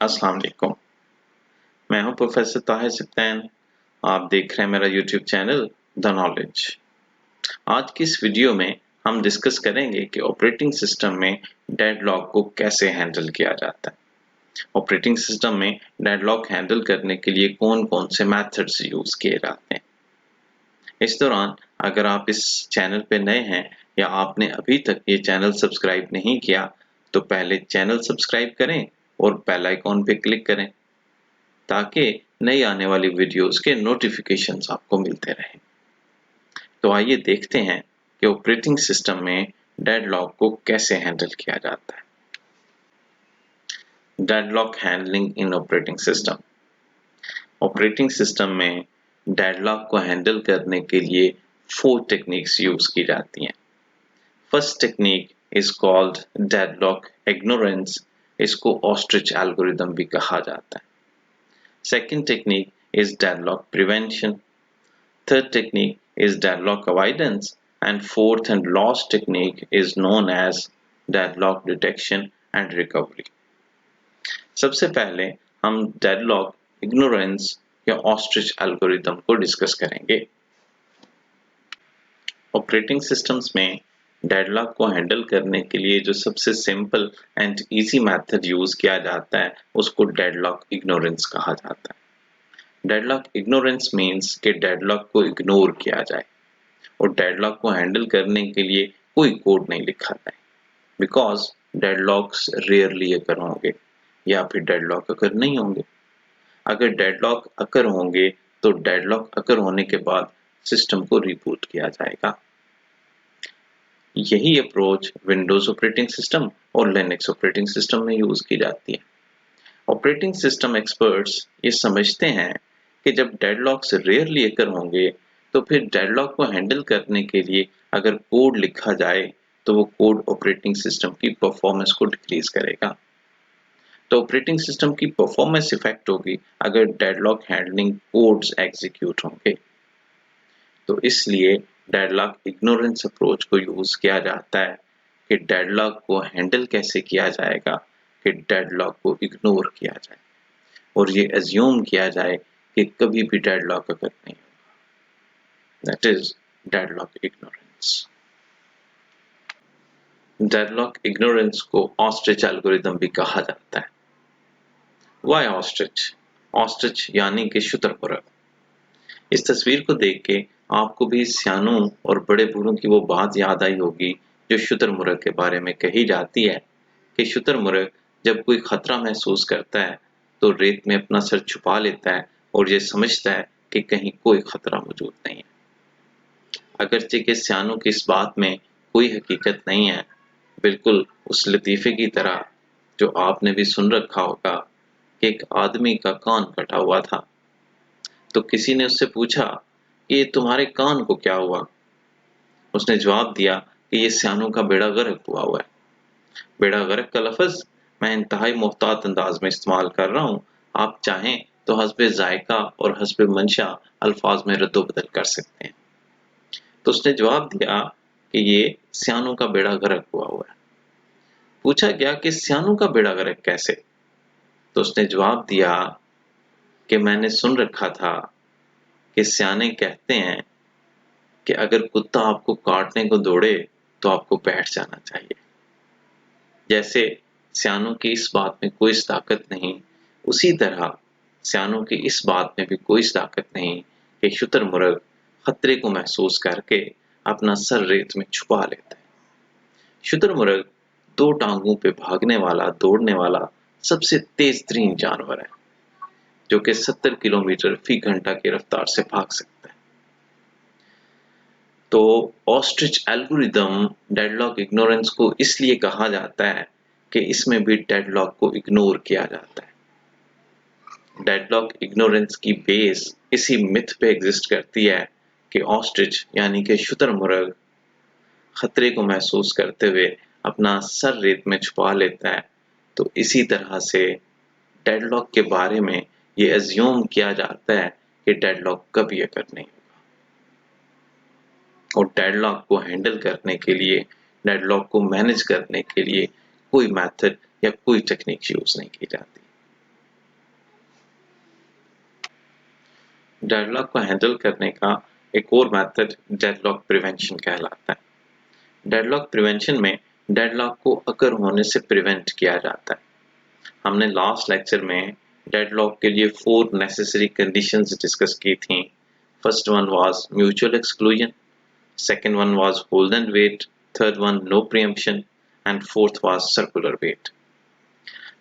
अस्सलाम वालेकुम। मैं हूं प्रोफेसर ताहिर सिप्तान। आप देख रहे हैं मेरा यूट्यूब चैनल द नॉलेज। आज की इस वीडियो में हम डिस्कस करेंगे कि ऑपरेटिंग सिस्टम में डेडलॉक को कैसे हैंडल किया जाता है। ऑपरेटिंग सिस्टम में डेडलॉक हैंडल करने के लिए कौन-कौन से मेथड्स यूज किए जाते हैं। इस दौरान अगर आप इस चैनल पे नए हैं या आपने अभी तक ये चैनल सब्सक्राइब नहीं किया तो पहले चैनल सब्सक्राइब करें और बेल आइकॉन पे क्लिक करें ताकि नई आने वाली वीडियोस के नोटिफिकेशंस आपको मिलते रहें। तो आइए देखते हैं कि ऑपरेटिंग सिस्टम में डेडलॉक को कैसे हैंडल किया जाता है। Deadlock handling in operating system. Operating system में डेडलॉक को हैंडल करने के लिए 4 टेक्निक्स यूज की जाती हैं। First technique is called deadlock ignorance. इसको ऑस्ट्रिच एल्गोरिदम भी कहा जाता है। Second technique is deadlock prevention. Third technique is deadlock avoidance. And fourth and last technique is known as deadlock detection and recovery. सबसे पहले हम deadlock ignorance या ostrich algorithm को डिस्कस करेंगे। ऑपरेटिंग सिस्टम्स में डेडलॉक को हैंडल करने के लिए जो सबसे simple and easy method use किया जाता है उसको डेडलॉक इग्नोरेंस कहा जाता है। डेडलॉक इग्नोरेंस मीन्स कि डेडलॉक को इग्नोर किया जाए और डेडलॉक को हैंडल करने के लिए कोई कोड नहीं लिखा जाए बिकॉज डेडलॉक्स रेयरली अकर होंगे या फिर डेडलॉक अकर नहीं होंगे। अगर डेडलॉक अकर होंगे तो डेडलॉक अकर होने के बाद सिस्टम को रिबूट किया जाएगा। यही अप्रोच विंडोज ऑपरेटिंग सिस्टम और लिनक्स ऑपरेटिंग सिस्टम में यूज की जाती है। ऑपरेटिंग सिस्टम एक्सपर्ट्स ये समझते हैं कि जब डेडलॉक्स रेयरली अकर होंगे तो फिर डेडलॉक को हैंडल करने के लिए अगर कोड लिखा जाए तो वो कोड ऑपरेटिंग सिस्टम की परफॉर्मेंस को डिक्रीज करेगा। तो ऑपरेटिंग सिस्टम की परफॉर्मेंस इफेक्ट होगी अगर डेडलॉक हैंडलिंग कोड्स एग्जीक्यूट होंगे। तो इसलिए डेडलॉक इग्नोरेंस अप्रोच को यूज किया जाता है कि डेडलॉक को हैंडल कैसे किया जाएगा कि डेडलॉक को इग्नोर किया जाए और ये अज्यूम किया जाए कि कभी भी डेडलॉक अगर नहीं होगा। That is deadlock ignorance. Deadlock ignorance को ऑस्ट्रिच एल्गोरिदम भी कहा जाता है। Why ostrich? ऑस्ट्रिच यानी कि शुतुरमुर्ग। इस तस्वीर को देख के आपको भी सियानों और बड़े बूढ़ों की वो बात याद आई होगी जो शुतुरमुर्ग के बारे में कही जाती है कि शुतुरमुर्ग जब कोई खतरा महसूस करता है तो रेत में अपना सर छुपा लेता है और ये समझता है कि कहीं कोई खतरा मौजूद नहीं है। अगरचे के सियानों की इस बात में कोई हकीकत नहीं है, बिल्कुल उस लतीफे की तरह जो आपने भी सुन रखा होगा कि एक आदमी का कान कटा हुआ था तो किसी ने उससे पूछा कि ये तुम्हारे कान को क्या हुआ। उसने जवाब दिया कि ये सियानों का बेड़ा गर्क हुआ हुआ है। बेड़ा गर्क का लफ्ज मैं इंतहाई मुफ्तात अंदाज में इस्तेमाल कर रहा हूँ। आप चाहें तो हस्बे जायका और हस्बे मंशा अल्फाज में रद्दो-बदल कर सकते हैं। तो उसने जवाब दिया कि ये सियानों का बेड़ा गर्क हुआ हुआ है। पूछा गया कि सियानों का बेड़ा गर्क कैसे? तो उसने जवाब दिया कि मैंने सुन रखा था कि सियाने कहते हैं कि अगर कुत्ता आपको काटने को दौड़े तो आपको बैठ जाना चाहिए। जैसे सियानों की इस बात में कोई सदाकत नहीं, उसी तरह सियानों की इस बात में भी कोई सदाकत नहीं कि शुतुरमुर्ग खतरे को महसूस करके अपना सर रेत में छुपा लेता है। शुतुरमुर्ग 2 टांगों पे भागने वाला, दौड़ने वाला सबसे तेज तरीन जानवर है जो कि 70 किलोमीटर फी घंटा की रफ्तार से भाग सकता है। तो ऑस्ट्रिच एल्गोरिदम डेडलॉक इग्नोरेंस को इसलिए कहा जाता है कि इसमें भी डेडलॉक को इग्नोर किया जाता है। डेडलॉक इग्नोरेंस की बेस इसी मिथ पे एग्जिस्ट करती है कि ऑस्ट्रिच यानी कि शुतुरमुर्ग खतरे को महसूस करते हुए अपना सर रेत में छुपा लेता है। तो इसी तरह से डेडलॉक के बारे में ये अज्यूम किया जाता है कि डेडलॉक कभी अकर नहीं होगा और डेडलॉक को हैंडल करने के लिए, डेडलॉक को मैनेज करने के लिए कोई मेथड या कोई टेक्निक यूज नहीं की जाती। डेडलॉक को हैंडल करने का एक और मेथड डेडलॉक प्रिवेंशन कहलाता है। डेडलॉक प्रिवेंशन में डेडलॉक को अकर होने से प्रिवेंट किया जाता है। हमने लास्ट लेक्चर में डेडलॉक के लिए 4 नेसेसरी कंडीशंस डिस्कस की थी। First one was mutual exclusion, second one was hold and wait, third one no preemption and fourth was circular wait.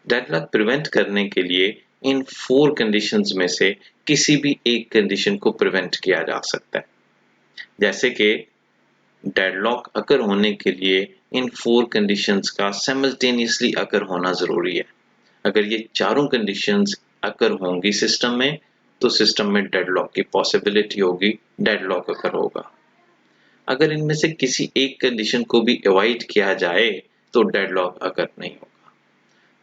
Deadlock prevent करने के लिए इन 4 कंडीशंस में से किसी भी एक कंडीशन को प्रिवेंट किया जा सकता है। जैसे कि डेडलॉक अकर होने के लिए इन 4 कंडीशंस का साइमल्टेनियसली अकर होना जरूरी है। अगर ये चारों कंडीशंस अकर होंगी सिस्टम में, तो सिस्टम में डेडलॉक की पॉसिबिलिटी होगी, डेडलॉक अकर होगा। अगर इनमें से किसी एक कंडीशन को भी अवॉइड किया जाए तो डेडलॉक अकर नहीं होगा।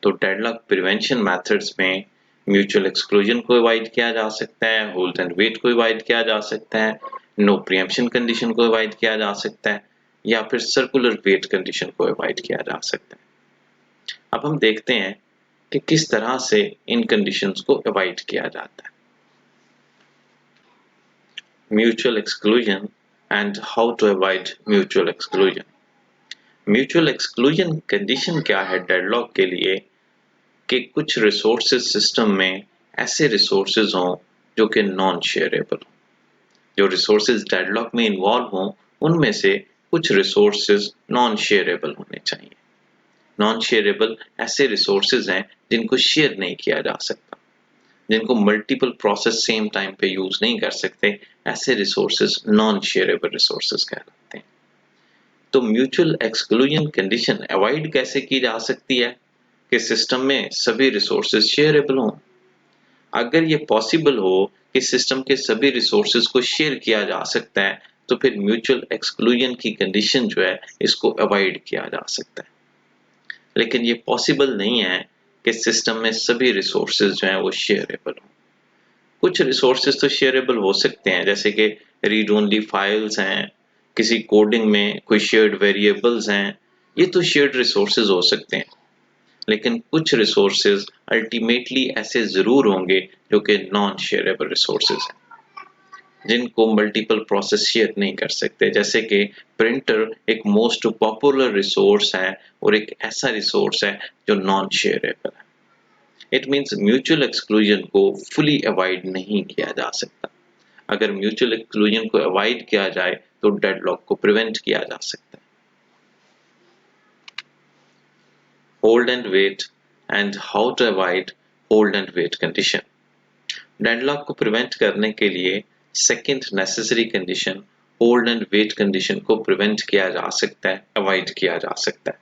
तो डेडलॉक प्रिवेंशन मेथड्स में म्यूचुअल एक्सक्लूजन को अवॉइड किया जा सकता है, होल्ड एंड वेट को अवॉइड किया जा सकता है, नो प्रीएम्पशन कंडीशन को अवॉइड किया जा सकता है, या फिर सर्कुलर वेट कंडीशन को अवॉइड किया जा सकता है। अब हम देखते हैं कि किस तरह से इन कंडीशंस को अवॉइड किया जाता है। Mutual exclusion and how to avoid mutual exclusion. Mutual exclusion condition क्या है डेडलॉक के लिए कि कुछ रिसोर्सेज सिस्टम में ऐसे रिसोर्सेज हों जो कि नॉन शेयरेबल हों। जो रिसोर्सेज डेडलॉक में इन्वॉल्व हों उनमें से कुछ रिसोर्सेज नॉन शेयरेबल होने चाहिए। नॉन शेयरेबल ऐसे रिसोर्सेज हैं जिनको शेयर नहीं किया जा सकता, जिनको मल्टीपल प्रोसेस सेम टाइम पे यूज नहीं कर सकते, ऐसे रिसोर्सेज नॉन शेयरेबल रिसोर्सेज कहलाते हैं। तो म्यूचुअल एक्सक्लूजन कंडीशन अवॉइड कैसे की जा सकती है कि सिस्टम में सभी रिसोर्सेज शेयरेबल हों। अगर ये पॉसिबल हो कि सिस्टम के सभी रिसोर्सेज को शेयर किया जा सकता है, तो फिर म्यूचुअल एक्सक्लूजन की कंडीशन जो है इसको अवॉइड किया जा सकता है। लेकिन ये पॉसिबल नहीं है कि सिस्टम में सभी रिसोर्सेज जो हैं वो शेयरेबल हों। कुछ रिसोर्सेज तो शेयरेबल हो सकते हैं, जैसे कि रीड ओनली फाइल्स हैं, किसी कोडिंग में कोई शेयर्ड वेरिएबल्स हैं, ये तो शेयर्ड रिसोर्सेज हो सकते हैं। लेकिन कुछ रिसोर्सेज अल्टीमेटली ऐसे जरूर होंगे जो कि नॉन शेयरेबल रिसोर्सेज हैं, जिनको मल्टीपल प्रोसेस शेयर नहीं कर सकते। जैसे कि प्रिंटर एक मोस्ट पॉपुलर रिसोर्स है और एक ऐसा रिसोर्स है जो नॉन शेयरेबल है। इट मींस म्यूचुअल एक्सक्लूजन को फुली अवॉइड नहीं किया जा सकता। अगर म्यूचुअल एक्सक्लूजन को अवॉइड किया जाए तो डेडलॉक को प्रिवेंट किया जा सकता है। Hold and wait and how to avoid hold and wait condition. Deadlock को प्रिवेंट करने के लिए second necessary condition hold and wait condition को प्रिवेंट किया जा सकता है, अवॉइड किया जा सकता है।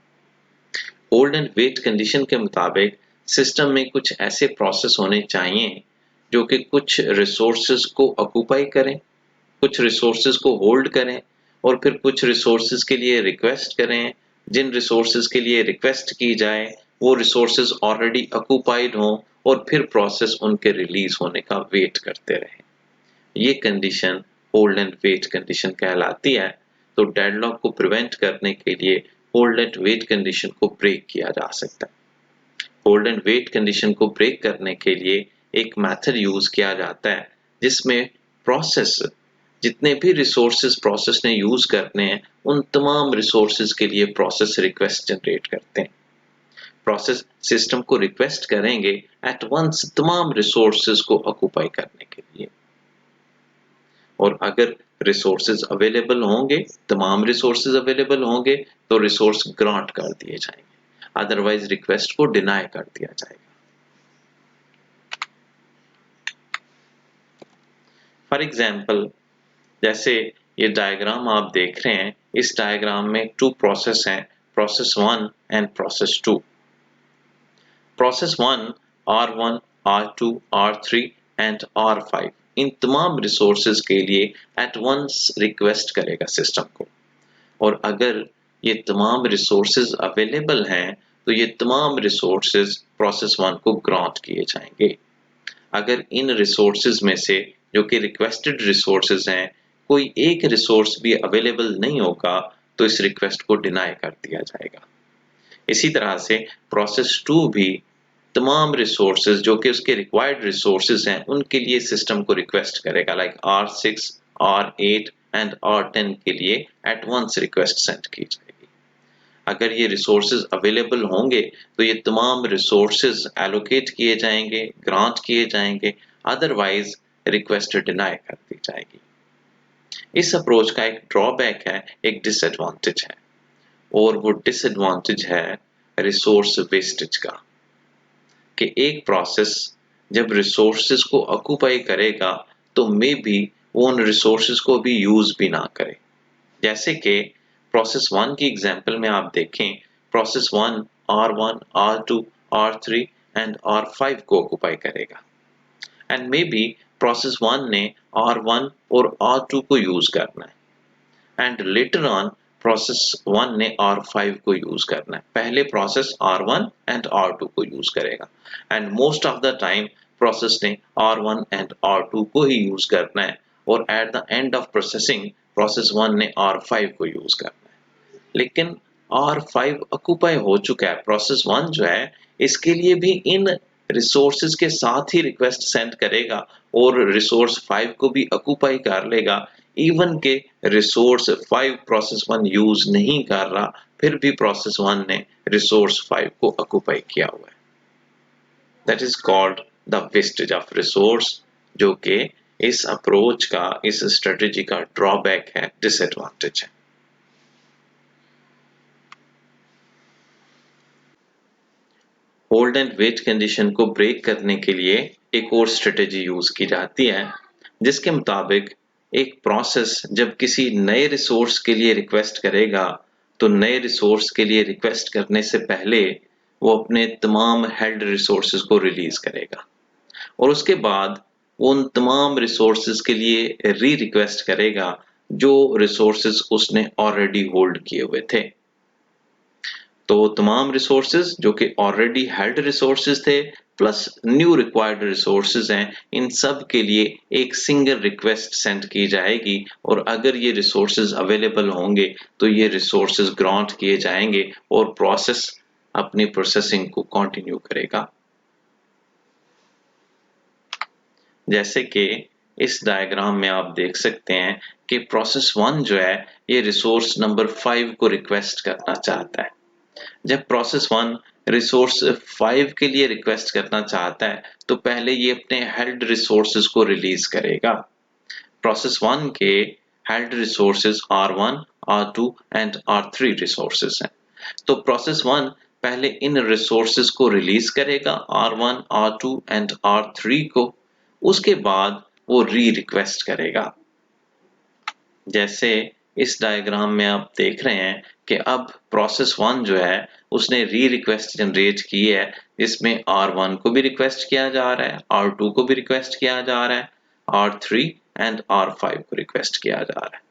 होल्ड एंड वेट कंडीशन के मुताबिक सिस्टम में कुछ ऐसे प्रोसेस होने चाहिए जो कि कुछ रिसोर्सेज को ऑक्यूपाई करें, कुछ रिसोर्सेज को होल्ड करें और फिर कुछ रिसोर्सेज के लिए रिक्वेस्ट करें। जिन रिसोर्सेज के लिए रिक्वेस्ट की जाए वो रिसोर्सेज ऑलरेडी ऑक्यूपाइड हों और फिर प्रोसेस उनके रिलीज होने का वेट करते रहे। ये condition hold and wait condition कहलाती है। तो डेडलॉक को प्रिवेंट करने के लिए होल्ड एंड वेट कंडीशन को ब्रेक किया जा सकता है। होल्ड एंड वेट कंडीशन को ब्रेक करने के लिए एक मेथड यूज किया जाता है जिसमें प्रोसेस जितने भी रिसोर्सेज प्रोसेस ने यूज करने हैं उन तमाम रिसोर्सेज के लिए प्रोसेस रिक्वेस्ट जनरेट करते हैं। प्रोसेस सिस्टम को रिक्वेस्ट करेंगे एट वंस तमाम रिसोर्सेज को ऑक्यूपाई करने के लिए, और अगर रिसोर्सेज अवेलेबल होंगे, तमाम रिसोर्सेज अवेलेबल होंगे तो रिसोर्स ग्रांट कर दिए जाएंगे, अदरवाइज रिक्वेस्ट को डिनाई कर दिया जाएगा। फॉर एग्जाम्पल, जैसे ये डायग्राम आप देख रहे हैं, इस डायग्राम में 2 प्रोसेस हैं, process 1 and process 2। Process 1 R1, R2, R3 and R5 इन तमाम रिसोर्सेज के लिए एट वंस रिक्वेस्ट करेगा सिस्टम को, और अगर ये तमाम रिसोर्सेज अवेलेबल हैं तो ये तमाम रिसोर्सेज प्रोसेस 1 को ग्रांट किए जाएंगे। अगर इन रिसोर्सेज में से जो कि रिक्वेस्टेड रिसोर्सेज हैं कोई एक रिसोर्स भी अवेलेबल नहीं होगा तो इस रिक्वेस्ट को डिनाई कर दिया जाएगा। इसी तरह से प्रोसेस 2 भी तमाम रिसोर्सेज जो कि उसके रिक्वायर्ड रिसोर्सेज हैं उनके लिए सिस्टम को रिक्वेस्ट करेगा, like R6, R8 and R10 के लिए एट वंस रिक्वेस्ट सेंड की जाएगी। अगर ये रिसोर्सेज अवेलेबल होंगे तो ये तमाम रिसोर्सेज एलोकेट किए जाएंगे, ग्रांट किए जाएंगे, अदरवाइज रिक्वेस्ट डिनाई कर दी जाएगी। इस अप्रोच का एक ड्रॉबैक है, एक डिसएडवांटेज है, और वो डिसएडवांटेज है रिसोर्स वेस्टेज का, कि एक प्रोसेस जब रिसोर्सेज को ऑक्यूपाई करेगा तो मे बी वो उन रिसोर्सेज को भी यूज भी ना करे। जैसे कि प्रोसेस 1 की एग्जांपल में आप देखें, process 1 R1, R2, R3 and R5 को ऑक्यूपाई करेगा, एंड मे बी प्रोसेस 1 ने R1 और R2 को यूज करना है, एंड लेटर ऑन प्रोसेस 1 ने R5 को यूज करना है। पहले प्रोसेस R1 एंड R2 को यूज करेगा, and most of the time process ने R1 एंड R2 को ही यूज करना है, और at the end of processing process 1 ने R5 को यूज करना है। लेकिन R5 ऑक्यूपाई हो चुका है, प्रोसेस 1 जो है इसके लिए भी इन रिसोर्सेज के साथ ही रिक्वेस्ट सेंड करेगा और रिसोर्स 5 को भी ऑक्यूपाई कर लेगा, इवन के रिसोर्स 5 प्रोसेस 1 यूज नहीं कर रहा, फिर भी प्रोसेस 1 ने रिसोर्स 5 को ऑक्यूपाई किया हुआ है। That is called the wastage of resource, जो कि इस अप्रोच का, इस स्ट्रेटेजी का ड्रॉबैक है, डिसएडवांटेज है। होल्ड एंड वेट कंडीशन को ब्रेक करने के लिए एक और स्ट्रेटेजी यूज की जाती है, जिसके मुताबिक एक प्रोसेस जब किसी नए रिसोर्स के लिए रिक्वेस्ट करेगा तो नए रिसोर्स के लिए रिक्वेस्ट करने से पहले वो अपने तमाम हेल्ड रिसोर्सेज को रिलीज करेगा, और उसके बाद उन तमाम रिसोर्सेज के लिए री रिक्वेस्ट करेगा जो रिसोर्सेज उसने ऑलरेडी होल्ड किए हुए थे। तो तमाम रिसोर्सेज जो कि ऑलरेडी हेल्ड रिसोर्सेज थे प्लस न्यू रिक्वायर्ड रिसोर्सेज हैं, इन सब के लिए एक सिंगल रिक्वेस्ट सेंड की जाएगी, और अगर ये रिसोर्सेज अवेलेबल होंगे तो ये रिसोर्सेज ग्रांट किए जाएंगे और प्रोसेस अपनी प्रोसेसिंग को कंटिन्यू करेगा। जैसे कि इस डायग्राम में आप देख सकते हैं कि प्रोसेस 1 जो है ये रिसोर्स नंबर 5 को रिक्वेस्ट करना चाहता है। जब प्रोसेस 1 रिसोर्स 5 के लिए रिक्वेस्ट करना चाहता है तो पहले ये अपने हेल्ड रिसोर्सेज को रिलीज करेगा। प्रोसेस 1 के held resources R1, R2 and R3 resources हैं। तो प्रोसेस 1 पहले इन रिसोर्सेज को रिलीज करेगा, R1, R2 एंड R3 को, उसके बाद वो री रिक्वेस्ट करेगा। जैसे इस डायग्राम में आप देख रहे हैं कि अब प्रोसेस 1 जो है उसने री रिक्वेस्ट जनरेट की है, इसमें R1 को भी रिक्वेस्ट किया जा रहा है, R2 को भी रिक्वेस्ट किया जा रहा है, R3 एंड R5 को रिक्वेस्ट किया जा रहा है।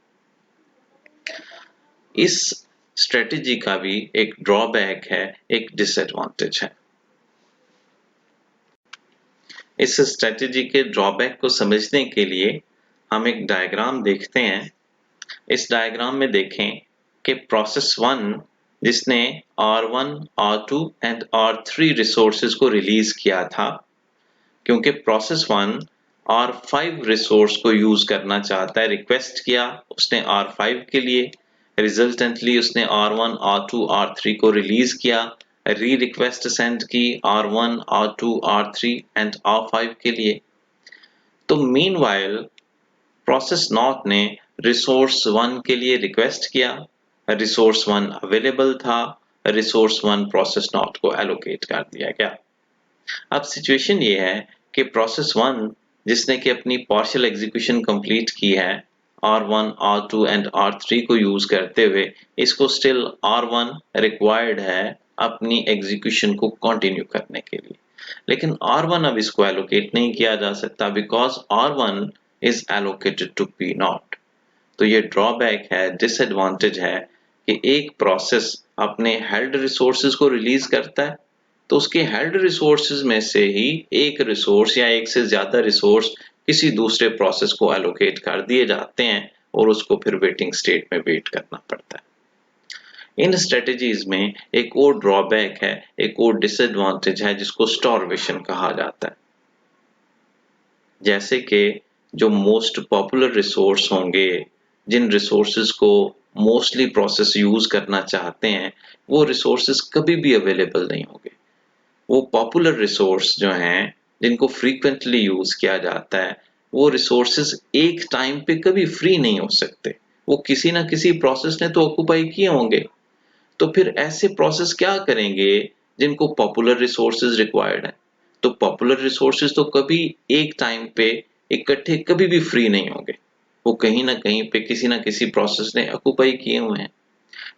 इस स्ट्रेटेजी का भी एक ड्रॉबैक है, एक डिसएडवांटेज है। इस स्ट्रेटेजी के ड्रॉबैक को समझने के लिए हम एक डायग्राम देखते हैं। इस डायग्राम में देखें कि प्रोसेस 1 जिसने R1, R2 and R3 resources को रिलीज किया था, क्योंकि प्रोसेस 1 R5 रिसोर्स को यूज करना चाहता है, रिक्वेस्ट किया उसने R5 के लिए, रिजल्टेंटली उसने R1, R2, R3 को रिलीज किया, री रिक्वेस्ट सेंड की R1, R2, R3 and R5 के लिए। तो मीनवाइल प्रोसेस नॉट ने रिसोर्स 1 के लिए रिक्वेस्ट किया, रिसोर्स 1 अवेलेबल था, रिसोर्स 1 प्रोसेस नॉट को एलोकेट कर दिया गया। अब सिचुएशन ये है कि प्रोसेस 1 जिसने कि अपनी पार्शियल एग्जीक्यूशन कंप्लीट की है R1, R2 एंड R3 को यूज करते हुए, इसको स्टिल R1 रिक्वायर्ड है अपनी एग्जीक्यूशन को कंटिन्यू करने के लिए, लेकिन R1 अब इसको एलोकेट नहीं किया जा सकता because R1 is allocated to P0। तो ये ड्रॉबैक है, डिसएडवांटेज है कि एक प्रोसेस अपने हेल्ड रिसोर्सेज को रिलीज करता है तो उसके हेल्ड रिसोर्सेज में से ही एक रिसोर्स या एक से ज्यादा रिसोर्स किसी दूसरे प्रोसेस को एलोकेट कर दिए जाते हैं और उसको फिर वेटिंग स्टेट में वेट करना पड़ता है। इन स्ट्रेटजीज में एक और ड्रॉबैक है, एक और डिसएडवांटेज है जिसको स्टार्वेशन कहा जाता है। जैसे कि जो मोस्ट पॉपुलर रिसोर्स होंगे, जिन रिसोर्सेज को मोस्टली प्रोसेस यूज करना चाहते हैं, वो रिसोर्सेज कभी भी अवेलेबल नहीं होंगे। वो पॉपुलर रिसोर्स जो हैं, जिनको फ्रीक्वेंटली यूज किया जाता है, वो रिसोर्सेज एक टाइम पे कभी फ्री नहीं हो सकते। वो किसी ना किसी प्रोसेस ने तो ऑक्यूपाई किए होंगे। तो फिर ऐसे प्रोसेस क्या करेंगे जिनको पॉपुलर रिसोर्सेज रिक्वायर्ड है? तो पॉपुलर रिसोर्सेज तो कभी एक टाइम पे इकट्ठे कभी भी फ्री नहीं होंगे। वो कहीं ना कहीं पे किसी ना किसी प्रोसेस ने ऑक्यूपाई किए हुए हैं।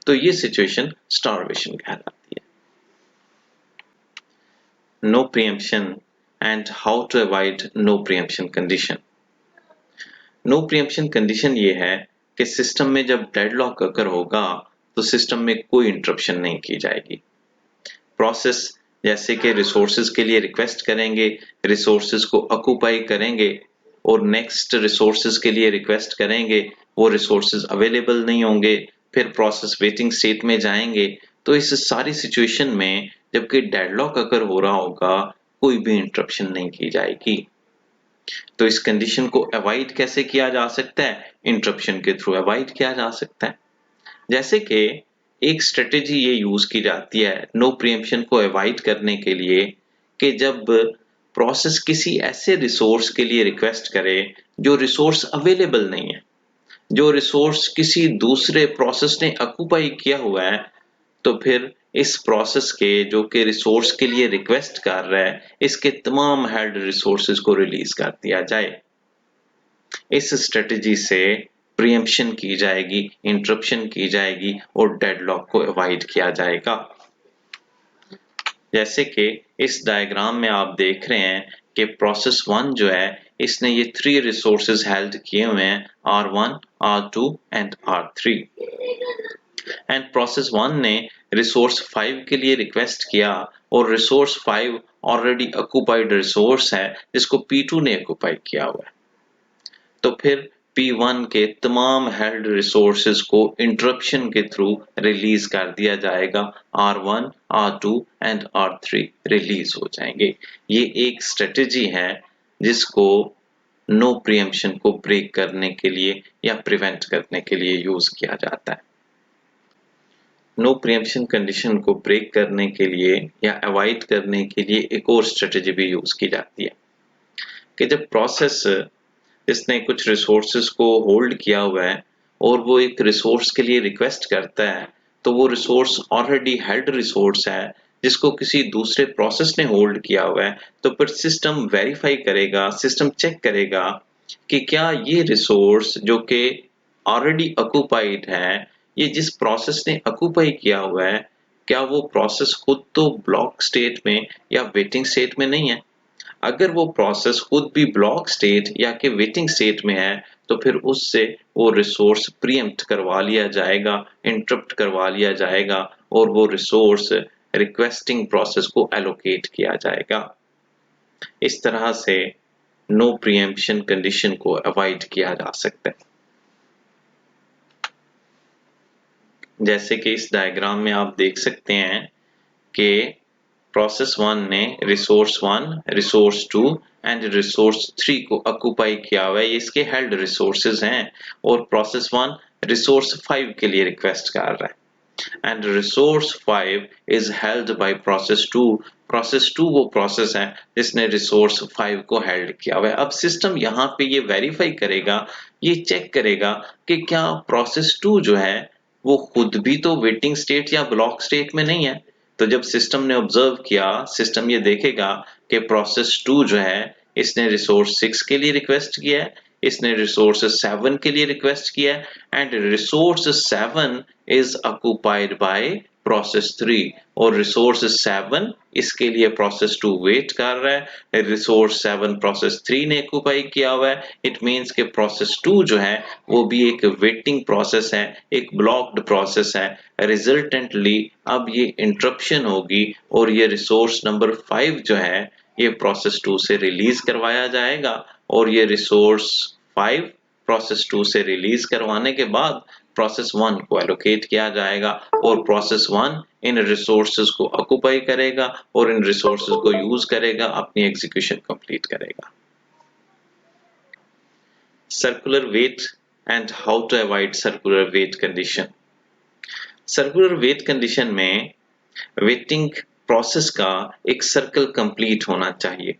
तो ये सिचुएशन स्टार्वेशन कहलाती है। No preemption and how to avoid no preemption condition. No preemption condition ये है कि सिस्टम में जब डेडलॉक अकर होगा तो सिस्टम में कोई इंटरप्शन नहीं की जाएगी। प्रोसेस जैसे कि रिसोर्सेज के लिए रिक्वेस्ट करेंगे, रिसोर्सेज को ऑक्यूपाई करेंगे और नेक्स्ट रिसोर्सेज के लिए रिक्वेस्ट करेंगे, वो रिसोर्सेज अवेलेबल नहीं होंगे, फिर प्रोसेस वेटिंग स्टेट में जाएंगे। तो इस सारी सिचुएशन में जबकि डेडलॉक अकर हो रहा होगा, कोई भी इंटरप्शन नहीं की जाएगी। तो इस कंडीशन को अवॉइड कैसे किया जा सकता है? इंटरप्शन के थ्रू अवॉइड किया जा सकता है। जैसे कि एक स्ट्रेटेजी ये यूज की जाती है नो प्रीएम्पशन को अवॉइड करने के लिए कि जब प्रोसेस किसी ऐसे रिसोर्स के लिए रिक्वेस्ट करे जो रिसोर्स अवेलेबल नहीं है, जो रिसोर्स किसी दूसरे प्रोसेस ने ऑक्यूपाई किया हुआ है, तो फिर इस प्रोसेस के जो कि रिसोर्स के लिए रिक्वेस्ट कर रहा है, इसके तमाम हेल्ड रिसोर्सेज को रिलीज कर दिया जाए। इस स्ट्रेटेजी से प्रीएम्पशन की जाएगी, इंटरप्शन की जाएगी और डेडलॉक को अवॉइड किया जाएगा। जैसे कि इस डायग्राम में आप देख रहे हैं कि प्रोसेस 1 जो है, इसने ये 3 रिसोर्सेज हेल्ड किए हुए हैं, R1, R2 and R3। And process 1 ने रिसोर्स 5 के लिए रिक्वेस्ट किया और रिसोर्स 5 ऑलरेडी ऑक्यूपाइड रिसोर्स है जिसको P2 ने ऑक्यूपाई किया हुआ है। तो फिर P1 के तमाम हेल्ड रिसोर्सेज को इंटरप्शन के थ्रू रिलीज कर दिया जाएगा। R1, R2 and R3 release हो जाएंगे। ये एक स्ट्रेटेजी है जिसको नो प्रीएम्पशन को ब्रेक करने के लिए या प्रिवेंट करने के लिए यूज किया जाता है। नो प्रीएम्पशन कंडीशन को ब्रेक करने के लिए या अवॉइड करने के लिए एक और स्ट्रेटेजी भी यूज की जाती है कि जब प्रोसेस इसने कुछ रिसोर्सेज को होल्ड किया हुआ है और वो एक रिसोर्स के लिए रिक्वेस्ट करता है, तो वो रिसोर्स ऑलरेडी हेल्ड रिसोर्स है जिसको किसी दूसरे प्रोसेस ने होल्ड किया हुआ है। तो फिर सिस्टम वेरीफाई करेगा, सिस्टम चेक करेगा कि क्या ये रिसोर्स जो कि ऑलरेडी ऑक्यूपाइड है, ये जिस प्रोसेस ने ऑक्यूपाई किया हुआ है, क्या वो प्रोसेस खुद तो ब्लॉक स्टेट में या वेटिंग स्टेट में नहीं है। अगर वो प्रोसेस खुद भी ब्लॉक स्टेट या कि वेटिंग स्टेट में है, तो फिर उससे वो रिसोर्स प्रीएम्प्ट करवा लिया जाएगा, इंटरप्ट करवा लिया जाएगा और वो रिसोर्स रिक्वेस्टिंग प्रोसेस को एलोकेट किया जाएगा। इस तरह से नो प्रीएम्पशन कंडीशन को अवॉइड किया जा सकता है। जैसे कि इस डायग्राम में आप देख सकते हैं कि प्रोसेस 1 ने रिसोर्स 1, रिसोर्स 2 एंड रिसोर्स 3 को ऑक्यूपाई किया हुआ है। ये इसके हेल्ड रिसोर्सेज हैं और प्रोसेस 1 रिसोर्स 5 के लिए रिक्वेस्ट कर रहा है and resource 5 is held by process 2। Process 2 वो प्रोसेस है जिसने रिसोर्स 5 को हेल्ड किया हुआ है। अब सिस्टम यहाँ पे ये वेरीफाई करेगा, ये चेक करेगा कि क्या प्रोसेस 2 जो है वो खुद भी तो वेटिंग स्टेट या ब्लॉक स्टेट में नहीं है। तो जब सिस्टम ने ऑब्जर्व किया, सिस्टम ये देखेगा कि प्रोसेस 2 जो है, इसने रिसोर्स 6 के लिए रिक्वेस्ट किया है, इसने रिसोर्स 7 के लिए रिक्वेस्ट किया है and resource 7 is occupied by process 3 और रिसोर्स 7 इसके लिए प्रोसेस 2 वेट कर रहा है। रिसोर्स 7 प्रोसेस 3 ने ऑक्यूपाई किया हुआ है। इट मींस कि प्रोसेस 2 जो है वो भी एक वेटिंग प्रोसेस है, एक ब्लॉक्ड प्रोसेस है। रिजल्टेंटली अब ये इंटरप्शन होगी और ये रिसोर्स नंबर 5 जो है ये प्रोसेस 2 से रिलीज करवाया जाएगा और ये रिसोर्स 5 प्रोसेस 2 से रिलीज करवाने के बाद प्रोसेस 1 को एलोकेट किया जाएगा और प्रोसेस 1 इन रिसोर्सेज को ऑक्युपाई करेगा और इन रिसोर्सेज को यूज करेगा, अपनी एग्जीक्यूशन कंप्लीट करेगा। Circular wait and how to avoid circular wait condition. Circular wait condition में वेटिंग प्रोसेस का एक सर्कल कंप्लीट होना चाहिए।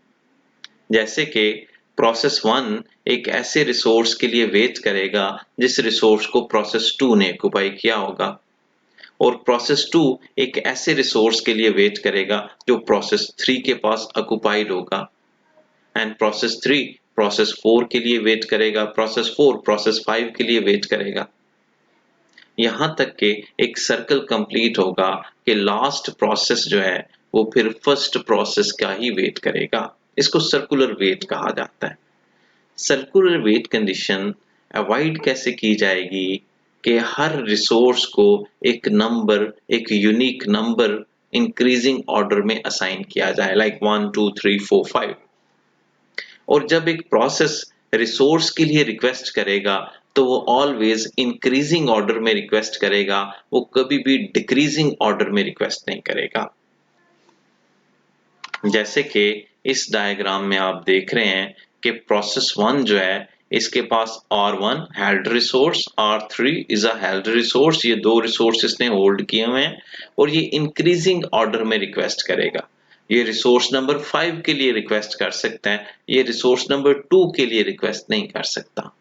जैसे कि प्रोसेस 1 एक ऐसे रिसोर्स के लिए वेट करेगा जिस रिसोर्स को प्रोसेस 2 ने ऑक्युपाई किया होगा, और प्रोसेस 2 एक ऐसे रिसोर्स के लिए वेट करेगा जो प्रोसेस 3 के पास ऑक्युपाइड होगा, एंड प्रोसेस 3 प्रोसेस 4 के लिए वेट करेगा, प्रोसेस 4 प्रोसेस 5 के लिए वेट करेगा, यहां तक कि एक सर्कल कंप्लीट होगा कि लास्ट प्रोसेस जो है वो फिर फर्स्ट प्रोसेस का ही वेट करेगा। इसको सर्कुलर वेट कहा जाता है। सर्कुलर वेट कंडीशन अवॉइड कैसे की जाएगी कि हर रिसोर्स को एक नंबर, एक यूनिक नंबर इंक्रीजिंग ऑर्डर में असाइन किया जाए, लाइक 1 2 3 4 5। और जब एक प्रोसेस रिसोर्स के लिए रिक्वेस्ट करेगा तो वो ऑलवेज इंक्रीजिंग ऑर्डर में रिक्वेस्ट करेगा, वो कभी भी डिक्रीजिंग ऑर्डर में रिक्वेस्ट नहीं करेगा। जैसे कि इस डायग्राम में आप देख रहे हैं कि प्रोसेस 1 जो है इसके पास R1 held resource, R3 is a held resource, ये दो रिसोर्स इसने होल्ड किए हुए हैं और ये इंक्रीजिंग ऑर्डर में रिक्वेस्ट करेगा। ये रिसोर्स नंबर 5 के लिए रिक्वेस्ट कर सकता है, ये रिसोर्स नंबर 2 के लिए रिक्वेस्ट नहीं कर सकता।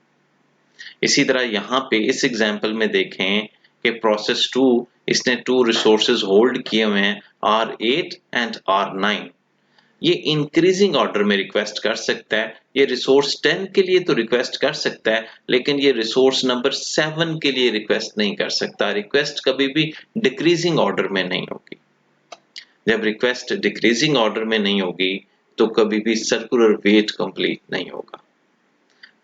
इसी तरह यहाँ पे इस एग्जांपल में देखें कि प्रोसेस 2 इसने 2 रिसोर्सेज होल्ड किए हुए हैं, R8 एंड R9। ये इंक्रीजिंग ऑर्डर में रिक्वेस्ट कर सकता है, ये रिसोर्स 10 के लिए तो रिक्वेस्ट कर सकता है लेकिन ये रिसोर्स नंबर 7 के लिए रिक्वेस्ट नहीं कर सकता। रिक्वेस्ट कभी भी डिक्रीजिंग ऑर्डर में नहीं होगी। जब रिक्वेस्ट डिक्रीजिंग ऑर्डर में नहीं होगी तो कभी भी सर्कुलर वेट कंप्लीट नहीं होगा।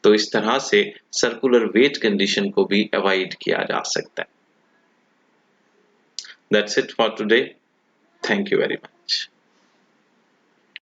तो इस तरह से सर्कुलर वेट कंडीशन को भी अवॉइड किया जा सकता है। That's it for today. Thank you very much.